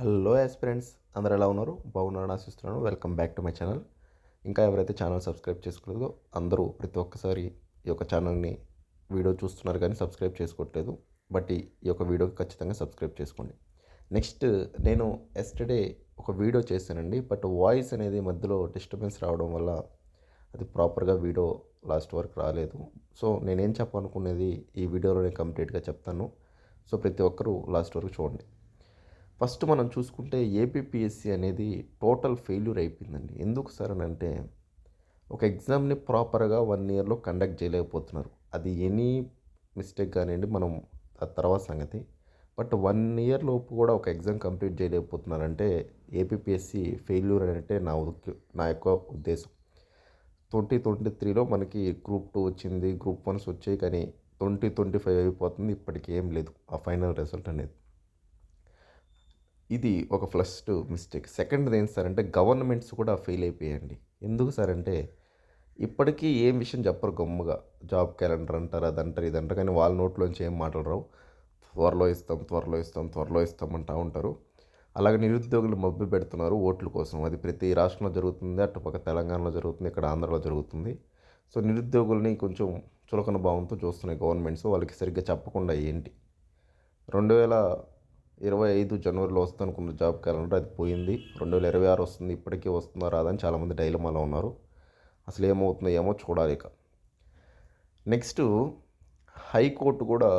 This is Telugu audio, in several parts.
హలో యాస్పిరెంట్స్, అందరు ఎలా ఉన్నారు? బాగున్నారని ఆశిస్తున్నాను. Welcome back to my channel. ఇంకా ఎవరైతే ఛానల్ సబ్స్క్రైబ్ చేసుకోలేదో అందరూ ప్రతి ఒక్కసారి ఈ యొక్క ఛానల్ని వీడియో చూస్తున్నారు కానీ సబ్స్క్రైబ్ చేసుకోవట్లేదు. బట్ ఈ యొక్క వీడియోకి ఖచ్చితంగా సబ్స్క్రైబ్ చేసుకోండి. నెక్స్ట్, నేను ఎస్టర్డే ఒక వీడియో చేశానండి. బట్ వాయిస్ అనేది మధ్యలో డిస్టర్బెన్స్ రావడం వల్ల అది ప్రాపర్గా వీడియో లాస్ట్ వరకు రాలేదు. సో నేనేం చెప్పాలనుకునేది ఈ వీడియోలో నేను కంప్లీట్గా చెప్తాను. సో ప్రతి ఒక్కరూ లాస్ట్ వరకు చూడండి. ఫస్ట్ మనం చూసుకుంటే ఏపీపీఎస్సీ అనేది టోటల్ ఫెయిల్యూర్ అయిపోయిందండి. ఎందుకు సార్ అని అంటే, ఒక ఎగ్జామ్ని ప్రాపర్గా 1 ఇయర్లో కండక్ట్ చేయలేకపోతున్నారు. అది ఎనీ మిస్టేక్ కానివ్వండి, మనం ఆ తర్వాత సంగతి. బట్ 1 ఇయర్ లోపు కూడా ఒక ఎగ్జామ్ కంప్లీట్ చేయలేకపోతున్నారంటే ఏపీపీఎస్సీ ఫెయిల్యూర్ అంటే నా యొక్క ఉద్దేశం. 2023లో మనకి గ్రూప్ 2 వచ్చింది, గ్రూప్ 1s వచ్చాయి, కానీ 2025 అయిపోతుంది, ఇప్పటికీ ఏం లేదు ఆ ఫైనల్ రిజల్ట్ అనేది. ఇది ఒక ఫస్ట్ మిస్టేక్. సెకండ్ది ఏంటి సార్ అంటే, గవర్నమెంట్స్ కూడా ఫెయిల్ అయిపోయాయండి. ఎందుకు సార్ అంటే, ఇప్పటికీ ఏం విషయం చెప్పరు. గమ్ముగా జాబ్ క్యాలెండర్ అంటారు, అదంటారు, ఇదంటారు, కానీ వాళ్ళ నోట్లోంచి ఏం మాటలు రావు. త్వరలో ఇస్తాం, త్వరలో ఇస్తాం, త్వరలో ఇస్తాం అంటూ ఉంటారు. అలాగే నిరుద్యోగులు మభ్య పెడుతున్నారు ఓట్ల కోసం. అది ప్రతి రాష్ట్రంలో జరుగుతుంది, అటుపక్క తెలంగాణలో జరుగుతుంది, ఇక్కడ ఆంధ్రలో జరుగుతుంది. సో నిరుద్యోగుల్ని కొంచెం చులకన భావంతో చూస్తున్నాయి గవర్నమెంట్స్. వాళ్ళకి సరిగ్గా చెప్పకుండా ఏంటి 2025 జనవరిలో వస్తుందనుకున్న జాబ్ క్యాలెండర్ అది పోయింది. 2026 వస్తుంది, ఇప్పటికీ వస్తుందా రాదా అని చాలామంది డైలమాలో ఉన్నారు. అసలు ఏమవుతుందో ఏమో చూడాలి. ఇక నెక్స్ట్, హైకోర్టు కూడా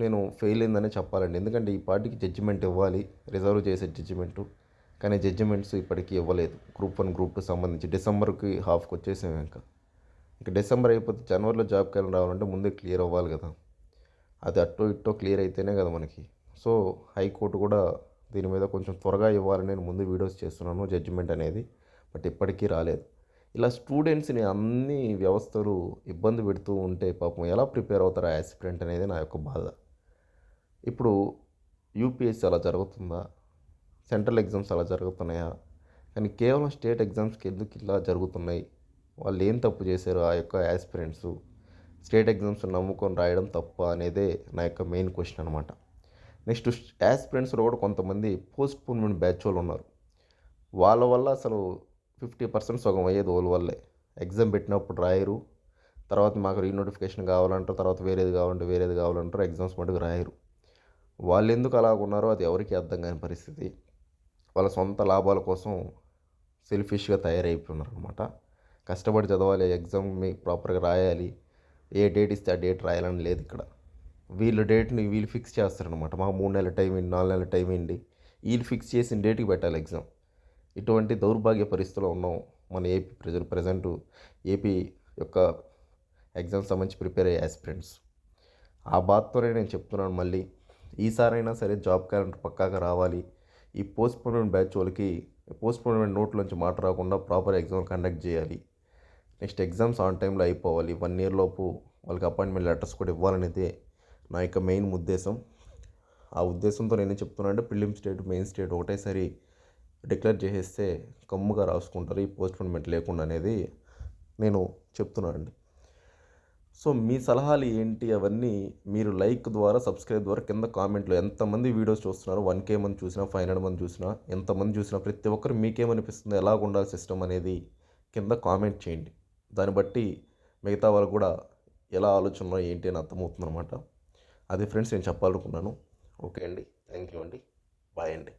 నేను ఫెయిల్ అయిందనే చెప్పాలండి. ఎందుకంటే ఈ పార్టీకి జడ్జిమెంట్ ఇవ్వాలి, రిజర్వ్ చేసే జడ్జిమెంటు, కానీ జడ్జిమెంట్స్ ఇప్పటికీ ఇవ్వలేదు. గ్రూప్ 1 గ్రూప్ 2 సంబంధించి డిసెంబర్కి హాఫ్కి వచ్చేసాము. ఇంకా డిసెంబర్ అయిపోతే జనవరిలో జాబ్ క్యాలెండర్ రావాలంటే ముందే క్లియర్ అవ్వాలి కదా. అది అట్టో ఇట్టో క్లియర్ అయితేనే కదా మనకి. సో హైకోర్టు కూడా దీని మీద కొంచెం త్వరగా ఇవ్వాలని నేను ముందు వీడియోస్ చేస్తున్నాను జడ్జిమెంట్ అనేది. బట్ ఇప్పటికీ రాలేదు. ఇలా స్టూడెంట్స్ని అన్ని వ్యవస్థలు ఇబ్బంది పెడుతూ ఉంటే పాపం ఎలా ప్రిపేర్ అవుతారు యాస్పిరెంట్ అనేది నా యొక్క బాధ. ఇప్పుడు యూపీఎస్సీ అలా జరుగుతుందా? సెంట్రల్ ఎగ్జామ్స్ అలా జరుగుతున్నాయా? కానీ కేవలం స్టేట్ ఎగ్జామ్స్కి ఎందుకు ఇలా జరుగుతున్నాయి? వాళ్ళు ఏం తప్పు చేశారు ఆ యొక్క యాస్పిరెంట్స్? స్టేట్ ఎగ్జామ్స్ నమ్ముకొని రాయడం తప్ప అనేదే నా యొక్క మెయిన్ క్వశ్చన్ అనమాట. నెక్స్ట్, యాస్పిరెంట్స్లో కూడా కొంతమంది పోస్ట్పోన్మెంట్ బ్యాచ్ వాళ్ళు ఉన్నారు. వాళ్ళ వల్ల అసలు 50% సగం అయ్యేది వాళ్ళ వల్లే. ఎగ్జామ్ పెట్టినప్పుడు రాయరు, తర్వాత మాకు రీనోటిఫికేషన్ కావాలంటారు, తర్వాత వేరేది కావాలంటే వేరేది కావాలంటారు, ఎగ్జామ్స్ మటుకు రాయరు. వాళ్ళు ఎందుకు అలాగ ఉన్నారో అది ఎవరికి అర్థం కాని పరిస్థితి. వాళ్ళ సొంత లాభాల కోసం సెల్ఫిష్గా తయారైపోయినారు అనమాట. కష్టపడి చదవాలి, ఎగ్జామ్ మీకు ప్రాపర్గా రాయాలి, ఏ డేట్ ఇస్తే ఆ డేట్ రాయాలని లేదు ఇక్కడ. వీళ్ళు డేట్ని వీళ్ళు ఫిక్స్ చేస్తారనమాట. మాకు 3 నెలల టైం ఏంటి, 4 నెలల టైం ఏంటి, వీళ్ళు ఫిక్స్ చేసిన డేట్కి పెట్టాలి ఎగ్జామ్. ఇటువంటి దౌర్భాగ్య పరిస్థితిలో ఉన్నాం మన ఏపీ ప్రజలు. ప్రజెంటు ఏపీ యొక్క ఎగ్జామ్ సంబంధించి ప్రిపేర్ అయ్యే యాస్పిరెంట్స్. ఆ బాధతోనే నేను చెప్తున్నాను మళ్ళీ, ఈసారైనా సరే జాబ్ క్యాలెండర్ పక్కాగా రావాలి. ఈ పోస్ట్పోన్మెంట్ బ్యాచ్ వాళ్ళకి పోస్ట్పోన్మెంట్ నోట్లోంచి మాట రాకుండా ప్రాపర్ ఎగ్జామ్ కండక్ట్ చేయాలి. నెక్స్ట్, ఎగ్జామ్స్ ఆన్ టైంలో అయిపోవాలి. 1 ఇయర్ లోపు వాళ్ళకి అపాయింట్మెంట్ లెటర్స్ కూడా ఇవ్వాలనేది నా యొక్క మెయిన్ ఉద్దేశం. ఆ ఉద్దేశంతో నేనేం చెప్తున్నా అంటే, ప్రిలిమ్ స్టేట్ మెయిన్ స్టేట్ ఒకటేసారి డిక్లేర్ చేసేస్తే కమ్ముగా రాసుకుంటారు ఈ పోస్ట్పోన్మెంట్ లేకుండా అనేది నేను చెప్తున్నానండి. సో మీ సలహాలు ఏంటి అవన్నీ మీరు లైక్ ద్వారా, సబ్స్క్రైబ్ ద్వారా కింద కామెంట్లో ఎంతమంది వీడియోస్ చూస్తున్నారు, 1K మంది చూసినా, 500 మంది చూసినా, ఎంతమంది చూసినా ప్రతి ఒక్కరు మీకేమనిపిస్తుంది, ఎలాగ ఉండాలి సిస్టమ్ అనేది కింద కామెంట్ చేయండి. దాన్ని బట్టి మిగతా వాళ్ళు కూడా ఎలా ఆలోచనలో ఏంటి అని అర్థమవుతుందన్నమాట. అది ఫ్రెండ్స్ నేను చెప్పాలనుకున్నాను. ఓకే అండి, థ్యాంక్ యూ అండి, బాయ్ అండి.